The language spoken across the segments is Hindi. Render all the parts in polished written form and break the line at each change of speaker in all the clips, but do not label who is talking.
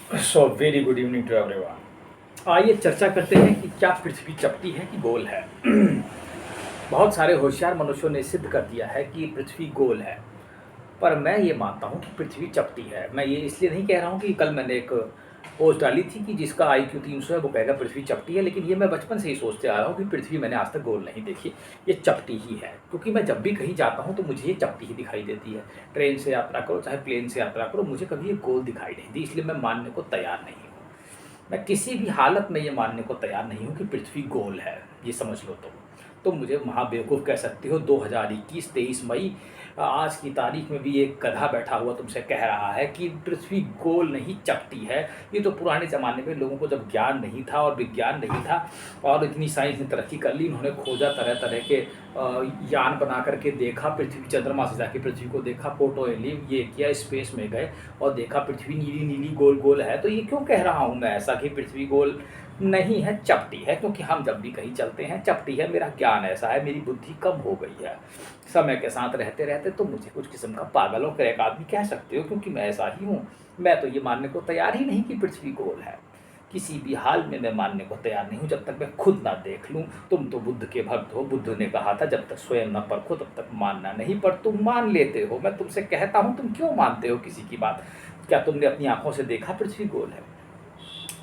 Very good evening to everyone. आइए चर्चा करते हैं कि क्या पृथ्वी चपटी है कि गोल है। बहुत सारे होशियार मनुष्यों ने सिद्ध कर दिया है कि पृथ्वी गोल है, पर मैं ये मानता हूँ कि पृथ्वी चपटी है। मैं ये इसलिए नहीं कह रहा हूँ कि कल मैंने एक पोस्ट डाली थी कि जिसका IQ 300 है वो कहेगा पृथ्वी चपटी है, लेकिन ये मैं बचपन से ही सोचते आ रहा हूँ कि पृथ्वी मैंने आज तक गोल नहीं देखी, ये चपटी ही है। क्योंकि मैं जब भी कहीं जाता हूँ तो मुझे ये चपटी ही दिखाई देती है। ट्रेन से यात्रा करो चाहे प्लेन से यात्रा करो, मुझे कभी ये गोल दिखाई नहीं दी, इसलिए मैं मानने को तैयार नहीं हूँ। मैं किसी भी हालत में ये मानने को तैयार नहीं हूँ कि पृथ्वी गोल है, ये समझ लो। तो मुझे महाबेवकूफ़ कह सकती हो। 2021 23 मई आज की तारीख में भी एक गधा बैठा हुआ तुमसे कह रहा है कि पृथ्वी गोल नहीं चपटी है। ये तो पुराने ज़माने में लोगों को जब ज्ञान नहीं था और विज्ञान नहीं था और इतनी साइंस ने तरक्की कर ली, उन्होंने खोजा तरह तरह के यान बना करके देखा, पृथ्वी चंद्रमा से जाके पृथ्वी को देखा, फोटो ली, ये किया, स्पेस में गए और देखा पृथ्वी नीली नीली गोल गोल है। तो ये क्यों कह रहा हूँ मैं ऐसा कि पृथ्वी गोल नहीं है, चपटी है? क्योंकि हम जब भी कहीं चलते हैं चपटी है। मेरा ज्ञान ऐसा है, मेरी बुद्धि कम हो गई है समय के साथ रहते रहते। तो मुझे कुछ किस्म का पागल और क्रैक आदमी कह सकते हो, क्योंकि मैं ऐसा ही हूँ। मैं तो ये मानने को तैयार ही नहीं कि पृथ्वी गोल है। किसी भी हाल में मैं मानने को तैयार नहीं हूँ जब तक मैं खुद ना देख लूँ। तुम तो बुद्ध के भक्त हो। बुद्ध ने कहा था जब तक स्वयं न परखो तब तक मानना नहीं, पर तुम मान लेते हो। मैं तुमसे कहता हूँ तुम क्यों मानते हो किसी की बात? क्या तुमने अपनी आंखों से देखा पृथ्वी गोल है?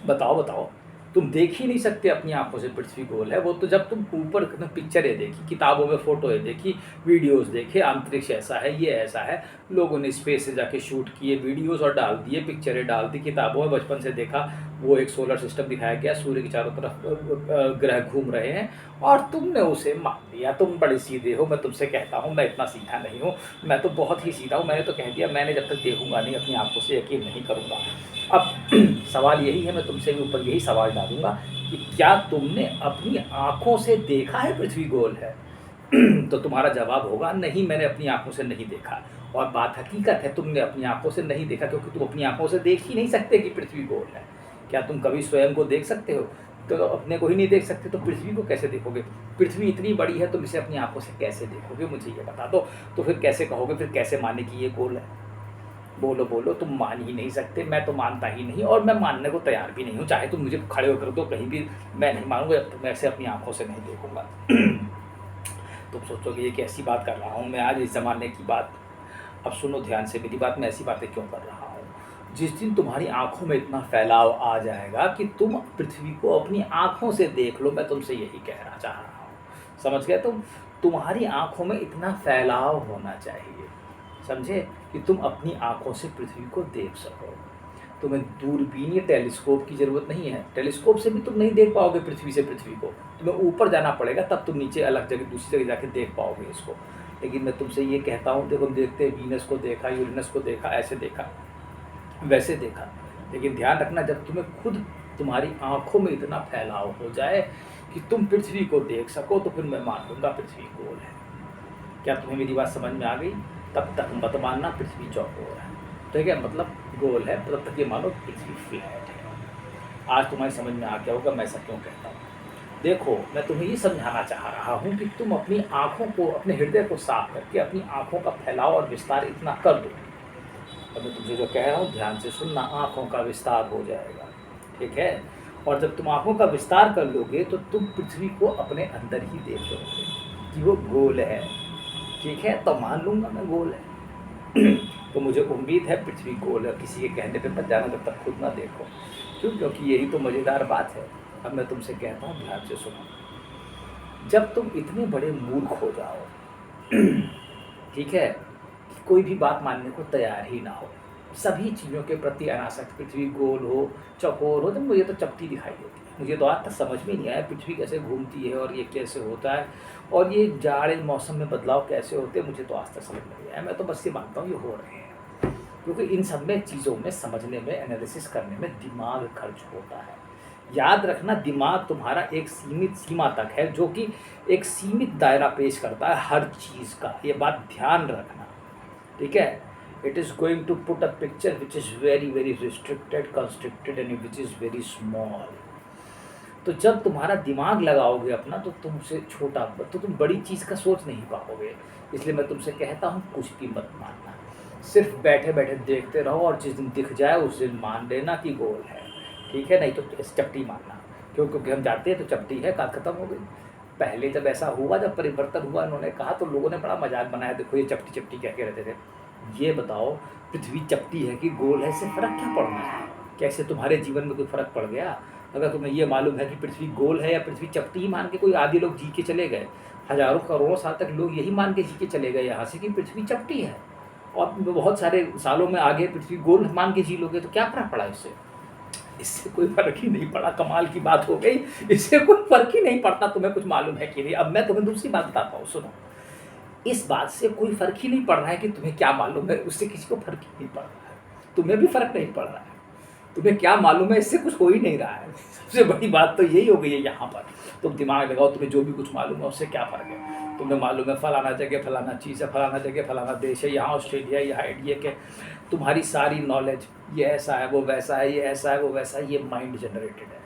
बताओ बताओ। तुम देख ही नहीं सकते अपनी आंखों से पृथ्वी गोल है। वो तो जब तुम ऊपर पिक्चरें देखी, किताबों में फोटोएं देखी, वीडियोस देखे, अंतरिक्ष ऐसा है, ये ऐसा है, लोगों ने स्पेस से जाके शूट किए वीडियोस और डाल दिए, पिक्चरें डाल दी, किताबों में बचपन से देखा। वो एक सोलर सिस्टम दिखाया गया, सूर्य के चारों तरफ ग्रह घूम रहे हैं और तुमने उसे मान लिया। तुम बड़े सीधे हो। मैं तुमसे कहता हूँ मैं इतना सीधा नहीं हूँ, मैं तो बहुत ही सीधा हूँ। मैंने तो कह दिया, मैंने जब तक देखूंगा नहीं अपनी आंखों से यकीन नहीं करूँगा। अब सवाल यही है, मैं तुमसे भी ऊपर यही सवाल डालूंगा कि क्या तुमने अपनी आंखों से देखा है पृथ्वी गोल है? तो तुम्हारा जवाब होगा नहीं, मैंने अपनी आंखों से नहीं देखा। और बात हकीकत है, तुमने अपनी आंखों से नहीं देखा क्योंकि तुम अपनी आंखों से देख ही नहीं सकते कि पृथ्वी गोल है। क्या तुम कभी स्वयं को देख सकते हो? तो अपने को ही नहीं देख सकते तो पृथ्वी को कैसे देखोगे? पृथ्वी इतनी बड़ी है, तुम इसे अपनी आंखों से कैसे देखोगे? मुझे ये बता दो। तो फिर कैसे कहोगे, फिर कैसे माने कि ये गोल है? बोलो बोलो। तुम मान ही नहीं सकते, मैं तो मानता ही नहीं और मैं मानने को तैयार भी नहीं हूँ। चाहे तुम मुझे खड़े होकर दो कहीं भी, मैं नहीं मानूंगा जब तक मैं ऐसे अपनी आंखों से नहीं देखूंगा। तुम सोचोगे ये कैसी बात कर रहा हूँ मैं आज इस ज़माने की बात। अब सुनो ध्यान से मेरी बात, मैं ऐसी बातें क्यों कर रहा हूँ। जिस दिन तुम्हारी आंखों में इतना फैलाव आ जाएगा कि तुम पृथ्वी को अपनी आंखों से देख लो, मैं तुमसे यही कहना चाह रहा हूँ। समझ गए तुम? तुम्हारी आंखों में इतना फैलाव होना चाहिए, समझे, कि तुम अपनी आंखों से पृथ्वी को देख सको। तुम्हें दूरबीन या टेलीस्कोप की ज़रूरत नहीं है। टेलीस्कोप से भी तुम नहीं देख पाओगे पृथ्वी से पृथ्वी को। तुम्हें ऊपर जाना पड़ेगा, तब तुम नीचे अलग जगह दूसरी जगह जाके देख पाओगे इसको। लेकिन मैं तुमसे ये कहता हूँ, देखो देखते वीनस को देखा, यूरेनस को देखा, ऐसे देखा, वैसे देखा। लेकिन ध्यान रखना, जब तुम्हें खुद तुम्हारी आंखों में इतना फैलाव हो जाए कि तुम पृथ्वी को देख सको, तो फिर मैं मान लूँगा पृथ्वी गोल है। क्या तुम्हें मेरी बात समझ में आ गई? तब तक मत मानना पृथ्वी चौकोर है। ठीक है, मतलब गोल है, तब तक ये मानो पृथ्वी फ्लैट है। आज तुम्हारी समझ में आ गया होगा मैं ऐसा क्यों कहता हूँ। देखो, मैं तुम्हें ये समझाना चाह रहा हूँ कि तुम अपनी आँखों को, अपने हृदय को साफ करके अपनी आँखों का फैलाव और विस्तार इतना कर दो। अब मैं तुमसे जो कह रहा हूँ ध्यान से सुनना, आँखों का विस्तार हो जाएगा। ठीक है? और जब तुम आँखों का विस्तार कर लोगे तो तुम पृथ्वी को अपने अंदर ही देख लोगे कि वो गोल है। ठीक है, तो मान लूँगा मैं गोल है। तो मुझे उम्मीद है पृथ्वी गोल है, किसी के कहने पे मत जाना जब तक खुद ना देखो। क्यों? क्योंकि यही तो मज़ेदार बात है। अब मैं तुमसे कहता हूँ ध्यान से सुनो। जब तुम इतने बड़े मूर्ख हो जाओ, ठीक है, कि कोई भी बात मानने को तैयार ही ना हो, सभी चीज़ों के प्रति अनासक्त, पृथ्वी गोल हो, चौकोर हो, तो मुझे तो चपटी दिखाई देती है। मुझे तो आज तक समझ में नहीं आया पृथ्वी कैसे घूमती है और ये कैसे होता है और ये जाड़े मौसम में बदलाव कैसे होते हैं, मुझे तो आज तक समझ में नहीं आया। मैं तो बस ये मानता हूँ ये हो रहे हैं, क्योंकि इन सब में चीज़ों में समझने में, एनालिसिस करने में दिमाग खर्च होता है। याद रखना, दिमाग तुम्हारा एक सीमित सीमा तक है, जो कि एक सीमित दायरा पेश करता है हर चीज़ का। ये बात ध्यान रखना, ठीक है? It is going to put a picture which is very very restricted, constricted and which is very small. तो जब तुम्हारा दिमाग लगाओगे अपना, तो तुम उसे छोटा, तो तुम बड़ी चीज़ का सोच नहीं पाओगे। इसलिए मैं तुमसे कहता हूँ कुछ भी मत मानना, सिर्फ बैठे बैठे देखते रहो और जिस दिन दिख जाए उस दिन मान लेना कि गोल है, ठीक है? नहीं तो चपटी मानना, क्योंकि हम जानते हैं तो चपटी है, बात खत्म हो गई। पहले जब ऐसा हुआ, जब परिवर्तन हुआ, इन्होंने कहा तो लोगों ने बड़ा मजाक बनाया, देखो ये चपटी चपटी कह के रहते थे। ये बताओ पृथ्वी चपटी है कि गोल है, इससे फ़र्क क्या पड़ना है? कैसे तुम्हारे जीवन में कोई फ़र्क पड़ गया? अगर तुम्हें ये मालूम है कि पृथ्वी गोल है या पृथ्वी चपटी ही मान के कोई आदि लोग जी के चले गए, हज़ारों करोड़ों साल तक लोग यही मान के जी के चले गए यहाँ से कि पृथ्वी चपटी है, और बहुत सारे सालों में आगे पृथ्वी गोल मान के जी लोगे, तो क्या फ़र्क पड़ा इससे? इससे कोई फ़र्क ही नहीं पड़ा, कमाल की बात हो गई। इससे कोई फ़र्क ही नहीं पड़ता तुम्हें कुछ मालूम है कि नहीं। अब मैं तुम्हें दूसरी बात बताता हूँ, सुनो। इस बात से कोई फ़र्क ही नहीं पड़ रहा है कि तुम्हें क्या मालूम है, उससे किसी को फ़र्क ही नहीं पड़ रहा है। तुम्हें भी फ़र्क नहीं पड़ रहा है, तुम्हें क्या मालूम है इससे कुछ हो ही नहीं रहा है। सबसे बड़ी बात तो यही हो गई है यहाँ पर। तुम दिमाग लगाओ, तुम्हें जो भी कुछ मालूम है उससे क्या फ़र्क है? तुम्हें मालूम है फलाना जगह फलाना चीज़ है, फलाना जगह फलाना देश है, यहाँ ऑस्ट्रेलिया, यहाँ इंडिया के, तुम्हारी सारी नॉलेज ये ऐसा है, वो वैसा है, ये ऐसा है, वो वैसा है, ये माइंड जनरेटेड है,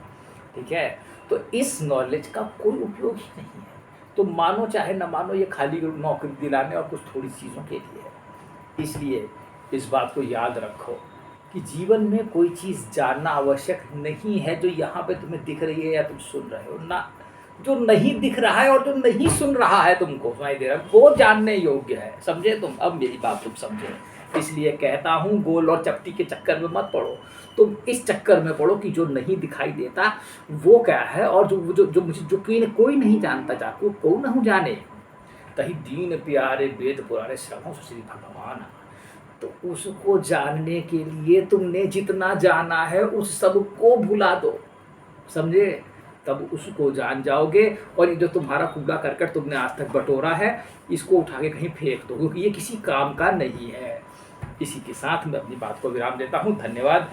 ठीक है? तो इस नॉलेज का कोई उपयोग ही नहीं है। तुम मानो चाहे न मानो, ये खाली नौकरी दिलाने और कुछ थोड़ी चीज़ों के लिए है। इसलिए इस बात को याद रखो कि जीवन में कोई चीज़ जानना आवश्यक नहीं है जो यहाँ पे तुम्हें दिख रही है या तुम सुन रहे हो ना। जो नहीं दिख रहा है और जो नहीं सुन रहा है, तुमको सुनाई दे रहा है, वो जानने योग्य है, समझे तुम? अब मेरी बात तुम समझे। इसलिए कहता हूँ गोल और चपटी के चक्कर में मत पड़ो, तुम इस चक्कर में पड़ो कि जो नहीं दिखाई देता वो क्या है, और जो जो जो मुझे जो कोई नहीं जानता, जाको को न जाने, तही दीन प्यारे वेद पुराने श्रवण श्री भगवान। तो उसको जानने के लिए तुमने जितना जाना है उस सब को भुला दो, समझे? तब उसको जान जाओगे। और ये जो तुम्हारा कूड़ा करकट तुमने आज तक बटोरा है, इसको उठा के कहीं फेंक दो, क्योंकि ये किसी काम का नहीं है। इसी के साथ मैं अपनी बात को विराम देता हूँ। धन्यवाद।